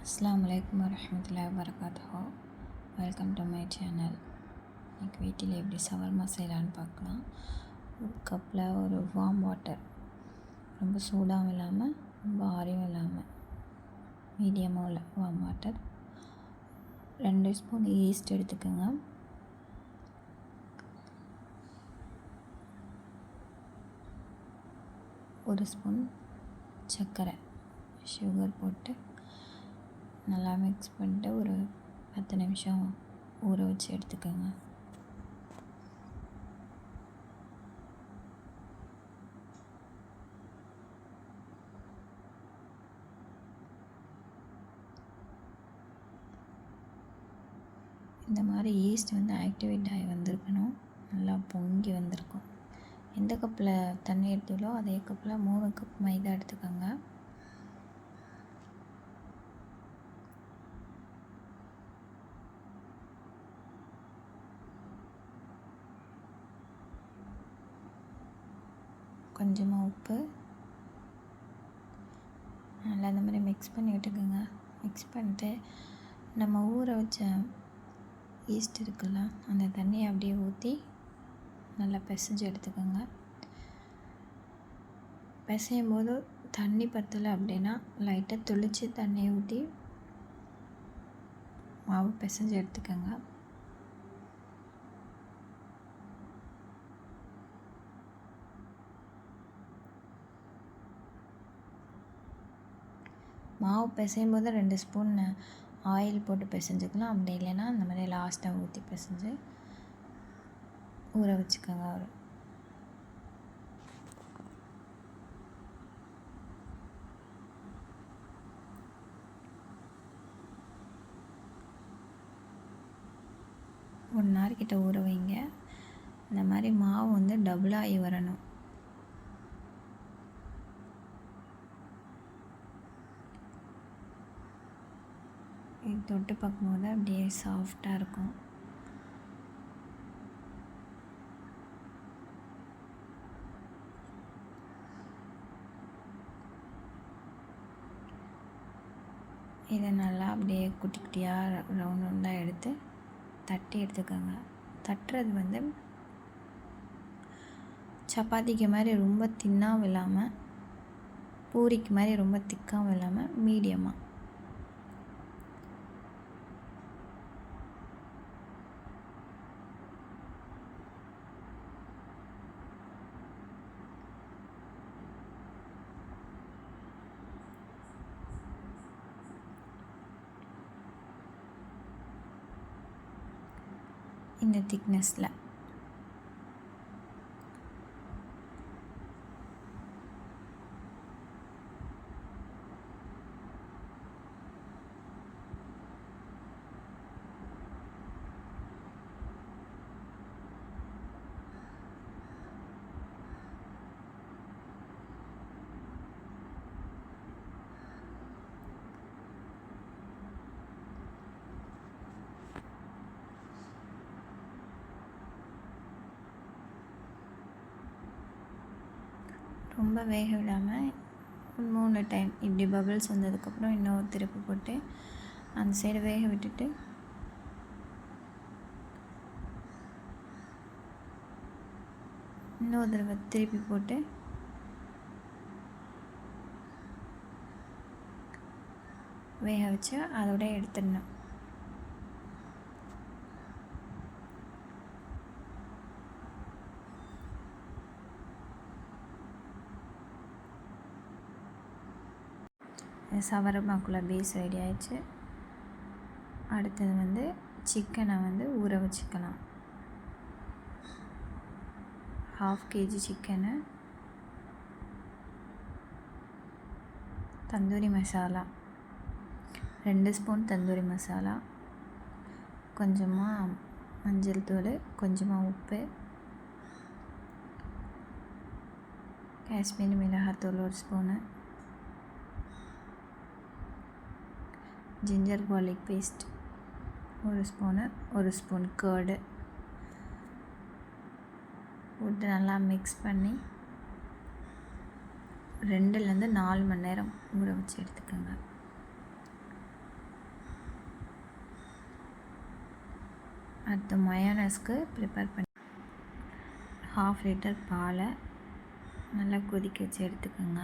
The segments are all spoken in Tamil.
அஸ்ஸலாமு அலைக்கும் வரஹ்மத்துல்லாஹி வபரகாத்துஹு. Welcome to my channel. இன்றைக்கி வீட்டில் எப்படி ஷவர்மா செய்யலான்னு பார்க்கலாம். ஒரு கப்பில் ஒரு வார்ம் வாட்டர், ரொம்ப சூடாகவும் இல்லாமல் ரொம்ப ஆறியும் இல்லாமல் மீடியமாக உள்ள வார்ம் வாட்டர், 2 ஸ்பூன் ஈஸ்ட் எடுத்துக்கோங்க. ஒரு ஸ்பூன் சர்க்கரை, சுகர் போட்டு நல்லா மிக்ஸ் பண்ணிட்டு ஒரு 10 நிமிஷம் ஊற வச்சு எடுத்துக்கோங்க. இந்த மாதிரி ஈஸ்ட் ஆக்டிவேட் ஆகி வந்திருக்கணும், நல்லா பொங்கி வந்திருக்கும். எந்த கப்பில் தண்ணி எடுத்தீங்களோ அதே கப்பில் 3 கப் மைதா எடுத்துக்கோங்க. கொஞ்சமாக உப்பு, நல்லா இந்த மாதிரி மிக்ஸ் பண்ணி விட்டுக்கோங்க. மிக்ஸ் பண்ணிட்டு நம்ம ஊற வச்ச ஈஸ்ட் இருக்குல்ல, அந்த தண்ணியை அப்படியே ஊற்றி நல்லா பிசைஞ்சு எடுத்துக்கோங்க. பிசையும் போது தண்ணி பற்றலை அப்படின்னா லைட்டாக தெளித்து தண்ணியை ஊற்றி மாவு பிசைஞ்சு எடுத்துக்கோங்க. மாவு பிசையும் போது 2 ஸ்பூன் ஆயில் போட்டு பிசைஞ்சுக்கலாம். அப்படி இல்லைன்னா அந்த மாதிரி லாஸ்ட்டாக ஊற்றி பிசைஞ்சு ஊற வச்சுக்கோங்க. ஒரு 1 hour கிட்ட ஊற வைங்க. இந்த மாதிரி மாவு டபுளாகி வரணும். இது தொட்டு பார்க்கும்போது அப்படியே சாஃப்டாக இருக்கும். இதை நல்லா அப்படியே குட்டி குட்டியாக ரவுண்ட் ரவுண்டாக எடுத்து தட்டி எடுத்துக்கோங்க. தட்டுறது சப்பாத்திக்கு மாதிரி ரொம்ப தின்னாகவும் இல்லாமல், பூரிக்கு மாதிரி ரொம்ப திக்காகவும் இல்லாமல் மீடியமாக. இந்த திக்னஸில் ரொம்ப வேக விடாமல் 3 டைம் இப்படி பபிள்ஸ் வந்ததுக்கப்புறம் இன்னொரு திருப்பி போட்டு அந்த சைடு வேக விட்டுட்டு இன்னொரு தடவை திருப்பி போட்டு வேக வச்சு அதோட எடுத்துடணும். சவர்மாக்குள்ள பேஸ் ரெடி ஆயிடுச்சு. அடுத்தது சிக்கனை ஊற வச்சுக்கலாம். 1/2 kg chicken, tandoori masala 2 spoon tandoori masala, கொஞ்சமாக மஞ்சள் தூள், கொஞ்சமாக உப்பு, காஷ்மீரி மிளகாத்தூள் 1 spoon, ginger garlic paste 1 spoon, 1 spoon curd போட்டு நல்லா மிக்ஸ் பண்ணி 2 to 4 மணி நேரம் ஊற வச்சு எடுத்துக்கோங்க. அடுத்து மயோனஸ்க்கு ப்ரிப்பேர் பண்ணி 1/2 லிட்டர் பாலை நல்லா கொதிக்க வச்சு எடுத்துக்கோங்க.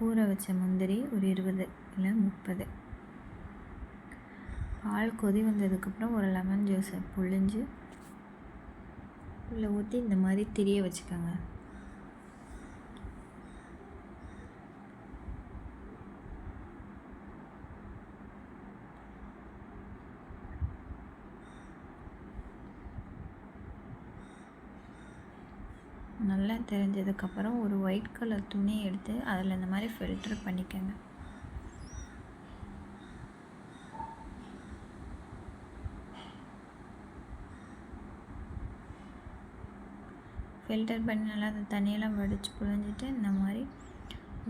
ஊற வச்ச முந்திரி ஒரு 20 இல்லை 30. பால் கொதி வந்ததுக்கப்புறம் ஒரு லெமன் ஜூஸை புழிஞ்சு உள்ளே ஊற்றி இந்த மாதிரி திரிய வச்சுக்கோங்க. நல்லா தெரிஞ்சதுக்கப்புறம் ஒரு ஒயிட் கலர் துணி எடுத்து அதில் இந்த மாதிரி ஃபில்ட்ரு பண்ணிக்கோங்க. ஃபில்டர் பண்ணி நல்லா அந்த தண்ணியெல்லாம் வடித்து புழிஞ்சிட்டு இந்த மாதிரி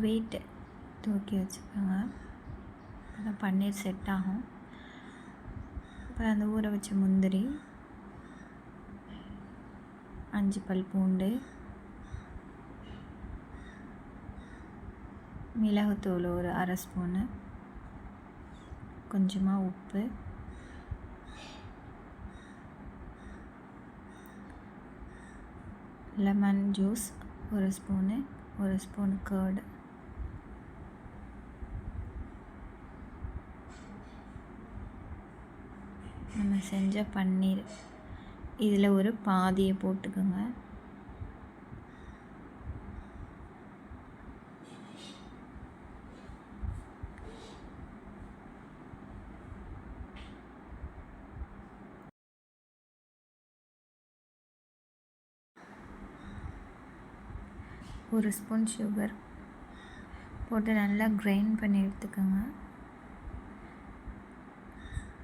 வெயிட்டு தூக்கி வச்சுக்கோங்க. அப்புறம் பன்னீர் செட் ஆகும். அப்புறம் அந்த ஊற வச்ச முந்திரி, 5 பல் பூண்டு, மிளகுத்தூள் ஒரு 1/2 ஸ்பூனு, கொஞ்சமாக உப்பு, lemon juice 1 spoon, 1 spoon curd, நம்ம செஞ்ச பன்னீர் இதில் ஒரு பாதியை போட்டுக்கோங்க. ஒரு ஸ்பூன் சுகர் போட்டு நல்லா கிரைண்ட் பண்ணி எடுத்துக்கோங்க.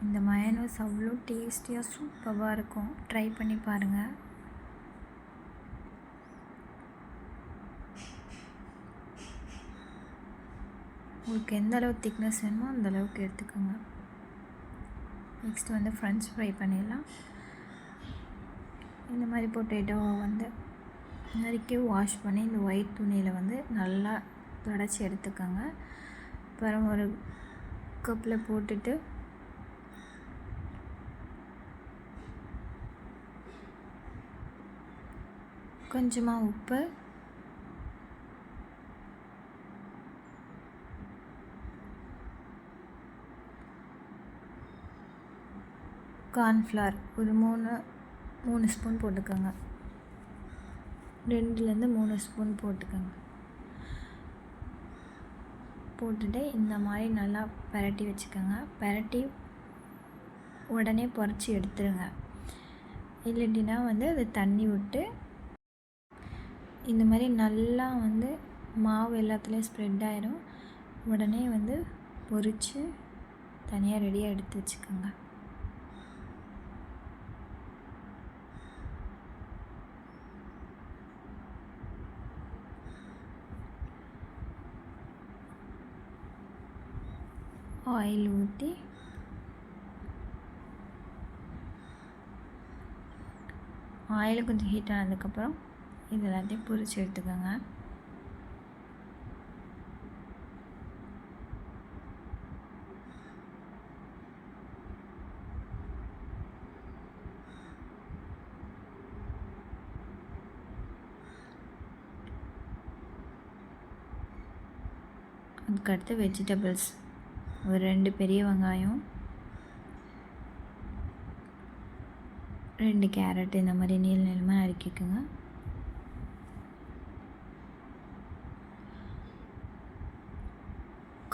இந்த மயோனைஸ் அவ்வளோ டேஸ்டியாக சூப்பராக இருக்கும். ட்ரை பண்ணி பாருங்கள். உங்களுக்கு எந்த அளவு திக்னஸ் வேணுமோ அந்த அளவுக்கு எடுத்துக்கோங்க. நெக்ஸ்ட் வந்து ஃப்ரெஞ்ச் ஃப்ரை பண்ணிடலாம். இந்த மாதிரி பொட்டேட்டோவை வந்து நறுக்கி வாஷ் பண்ணி இந்த ஒயிட் துணியில் வந்து நல்லா துடைச்சி எடுத்துக்கோங்க. அப்புறம் ஒரு கப்பில் போட்டுட்டு கொஞ்சமாக உப்பு, கார்ன்ஃப்ளவர் ஒரு 3 ஸ்பூன் போட்டுக்கோங்க. 2லேருந்து 3 ஸ்பூன் போட்டுக்கோங்க. போட்டுட்டு இந்த மாதிரி நல்லா பரட்டி வச்சுக்கோங்க. பரட்டி உடனே பொரிச்சு எடுத்துருங்க. இல்லைன்னா வந்து அது தண்ணி விட்டு இந்த மாதிரி நல்லா வந்து மாவு எல்லாத்துலேயும் ஸ்ப்ரெட் ஆயிரும். உடனே வந்து பொரித்து தனியாக ரெடியாக எடுத்து வச்சுக்கோங்க. ஆயில் ஊற்றி ஆயில் கொஞ்சம் ஹீட் ஆனதுக்கப்புறம் இது எல்லாத்தையும் பொரித்து எடுத்துக்கோங்க. அதுக்கடுத்து வெஜிடபிள்ஸ் ஒரு 2 பெரிய வெங்காயம், 2 கேரட் இந்த மாதிரி நீளமாக நறுக்கிக்கோங்க.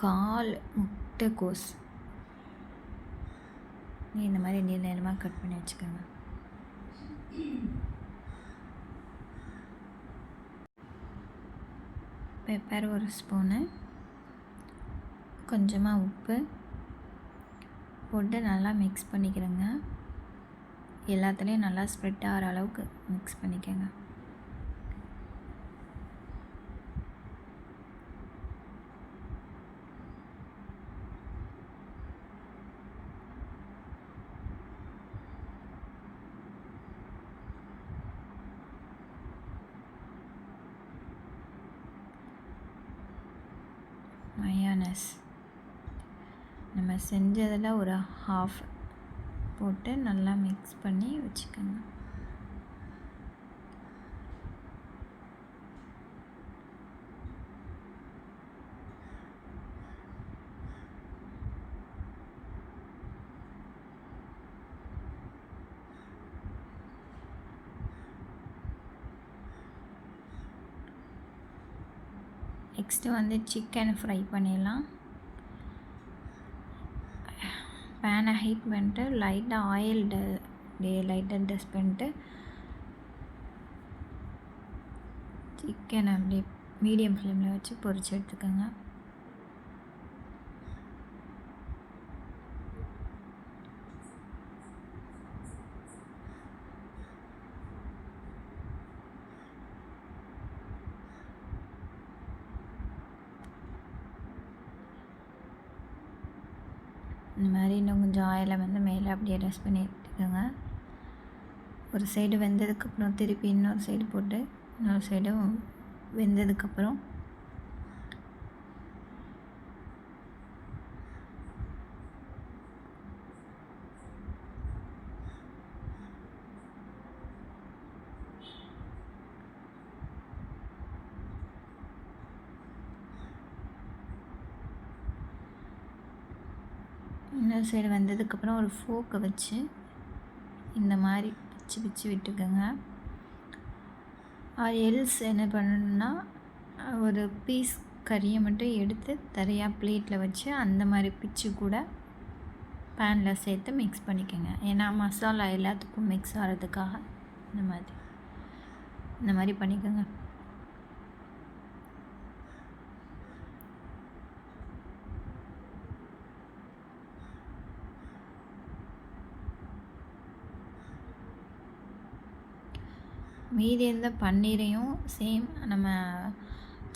கால் முட்டைக்கோஸ் இந்த மாதிரி நீளமாக கட் பண்ணி வச்சுக்கோங்க. பெப்பர் ஒரு ஸ்பூனு, கொஞ்சமாக உப்பு போட்டு நல்லா மிக்ஸ் பண்ணிக்கிறேங்க. எல்லாத்துலேயும் நல்லா ஸ்ப்ரெட் ஆகிற அளவுக்கு மிக்ஸ் பண்ணிக்கோங்க. மயோனைஸ் நம்ம செஞ்சதில் ஒரு 1/2 போட்டு நல்லா மிக்ஸ் பண்ணி வச்சுக்கோங்க. நெக்ஸ்ட்டு வந்து சிக்கன் ஃப்ரை பண்ணிடலாம். பேனை ஹீட் பண்ணிட்டு லைட்டாக ஆயில் லைட்டாக டஸ்ட் பண்ணிட்டு சிக்கனை அப்படியே மீடியம் ஃப்ளேமில் வச்சு பொரிச்சு எடுத்துக்கோங்க. இந்த மாதிரி இன்னும் கொஞ்சம் ஆயிலை வந்து மேலே அப்படியே டஸ்ட் பண்ணி எடுத்துக்கோங்க. ஒரு சைடு வெந்ததுக்கப்புறம் திருப்பி இன்னொரு சைடு போட்டு இன்னொரு சைடும் வெந்ததுக்கப்புறம் இன்னொரு சைடு வந்ததுக்கப்புறம் ஒரு ஃபோக்கை வச்சு இந்த மாதிரி பிச்சு பிச்சு விட்டுக்கோங்க. எல்ஸ் என்ன பண்ணணுன்னா ஒரு பீஸ் கறியை மட்டும் எடுத்து தரையாக பிளேட்டில் வச்சு அந்த மாதிரி பிச்சு கூட பேனில் சேர்த்து மிக்ஸ் பண்ணிக்கோங்க. ஏன்னா மசாலா எல்லாத்துக்கும் மிக்ஸ் ஆகிறதுக்காக இந்த மாதிரி பண்ணிக்கோங்க. மீதி இருந்த பன்னீரையும் சேம் நம்ம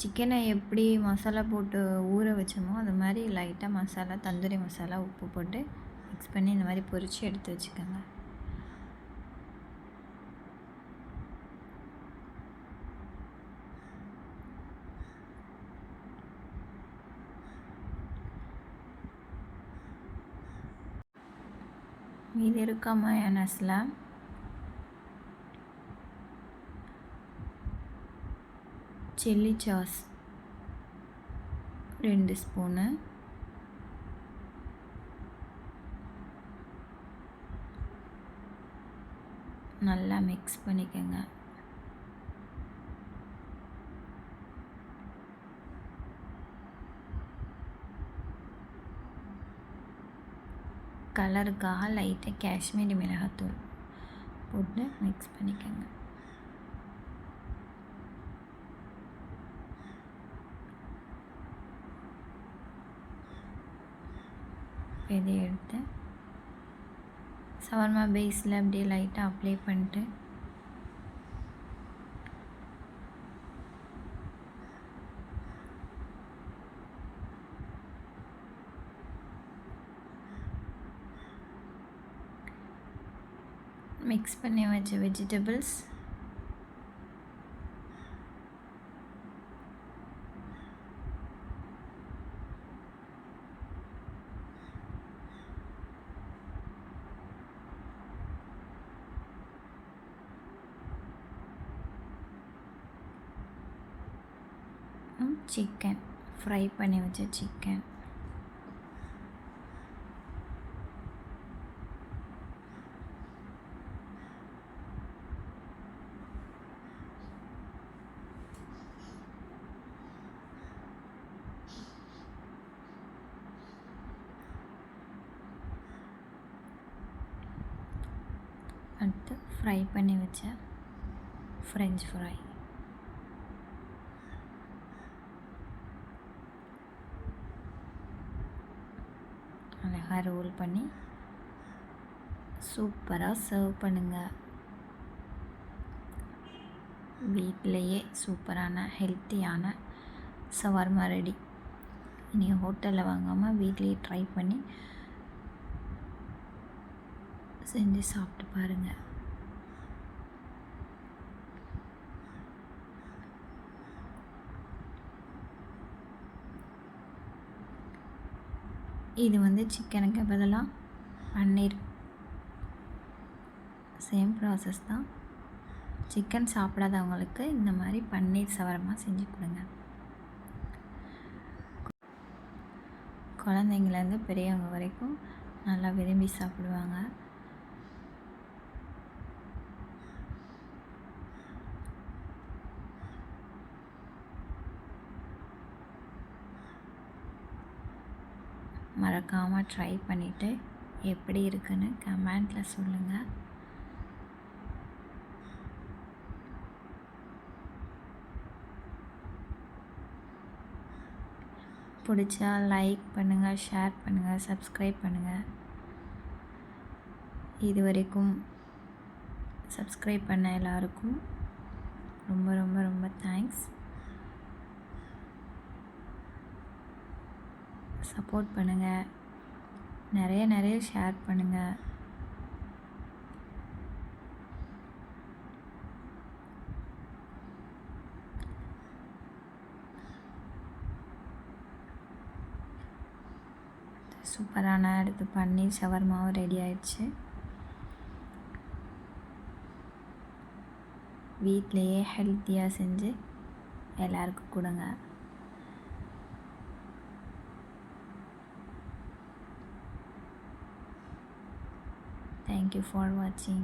சிக்கனை எப்படி மசாலா போட்டு ஊற வச்சோமோ அது மாதிரி லைட்டாக மசாலா தந்தூரி மசாலா உப்பு போட்டு மிக்ஸ் பண்ணி இந்த மாதிரி பொரித்து எடுத்து வச்சுக்கோங்க. மீதி இருக்க மயோனைஸில் சில்லி சாஸ் 2 ஸ்பூனு, நல்லா மிக்ஸ் பண்ணிக்கோங்க. கலருக்காக லைட்டாக காஷ்மீரி மிளகாத்தூள் போட்டு மிக்ஸ் பண்ணிக்கோங்க. இதை எடுத்து ஷவர்மா பேஸில் அப்படியே லைட்டாக அப்ளை பண்ணிட்டு மிக்ஸ் பண்ணி வச்ச வெஜிடபிள்ஸ் சிக்கன் ஃப்ரை பண்ணி வச்ச சிக்கன் அடுத்து ஃப்ரை பண்ணி வச்ச ஃப்ரெஞ்ச் ஃப்ரை அழகாக ரோல் பண்ணி சூப்பராக சர்வ் பண்ணுங்கள். வீட்டிலையே சூப்பரான ஹெல்த்தியான ஷவர்மா ரெடி. நீங்கள் ஹோட்டலில் வாங்காமல் வீட்லேயே ட்ரை பண்ணி செஞ்சு சாப்பிட்டு பாருங்கள். இது வந்து சிக்கனுக்கு பதிலாக பன்னீர் சேம் ப்ராசஸ் தான். சிக்கன் சாப்பிடாதவங்களுக்கு இந்த மாதிரி பன்னீர் ஷவர்மா செஞ்சு கொடுங்க. குழந்தைங்கலேருந்து பெரியவங்க வரைக்கும் நல்லா விரும்பி சாப்பிடுவாங்க. மறக்காமல் ட்ரை பண்ணிவிட்டு எப்படி இருக்குன்னு கமெண்ட்டில் சொல்லுங்கள். பிடிச்சா லைக் பண்ணுங்கள், ஷேர் பண்ணுங்கள், சப்ஸ்கிரைப் பண்ணுங்கள். இது வரைக்கும் சப்ஸ்கிரைப் பண்ண எல்லாருக்கும் ரொம்ப ரொம்ப ரொம்ப தேங்க்ஸ். சப்போர்ட் பண்ணுங்கள், நிறைய ஷேர் பண்ணுங்கள். சூப்பரான அடுத்து பன்னீர் ஷவர்மாவும் ரெடி ஆயிடுச்சு. வீட்டிலையே ஹெல்த்தியாக செஞ்சு எல்லாருக்கும் கொடுங்க. Thank you for watching.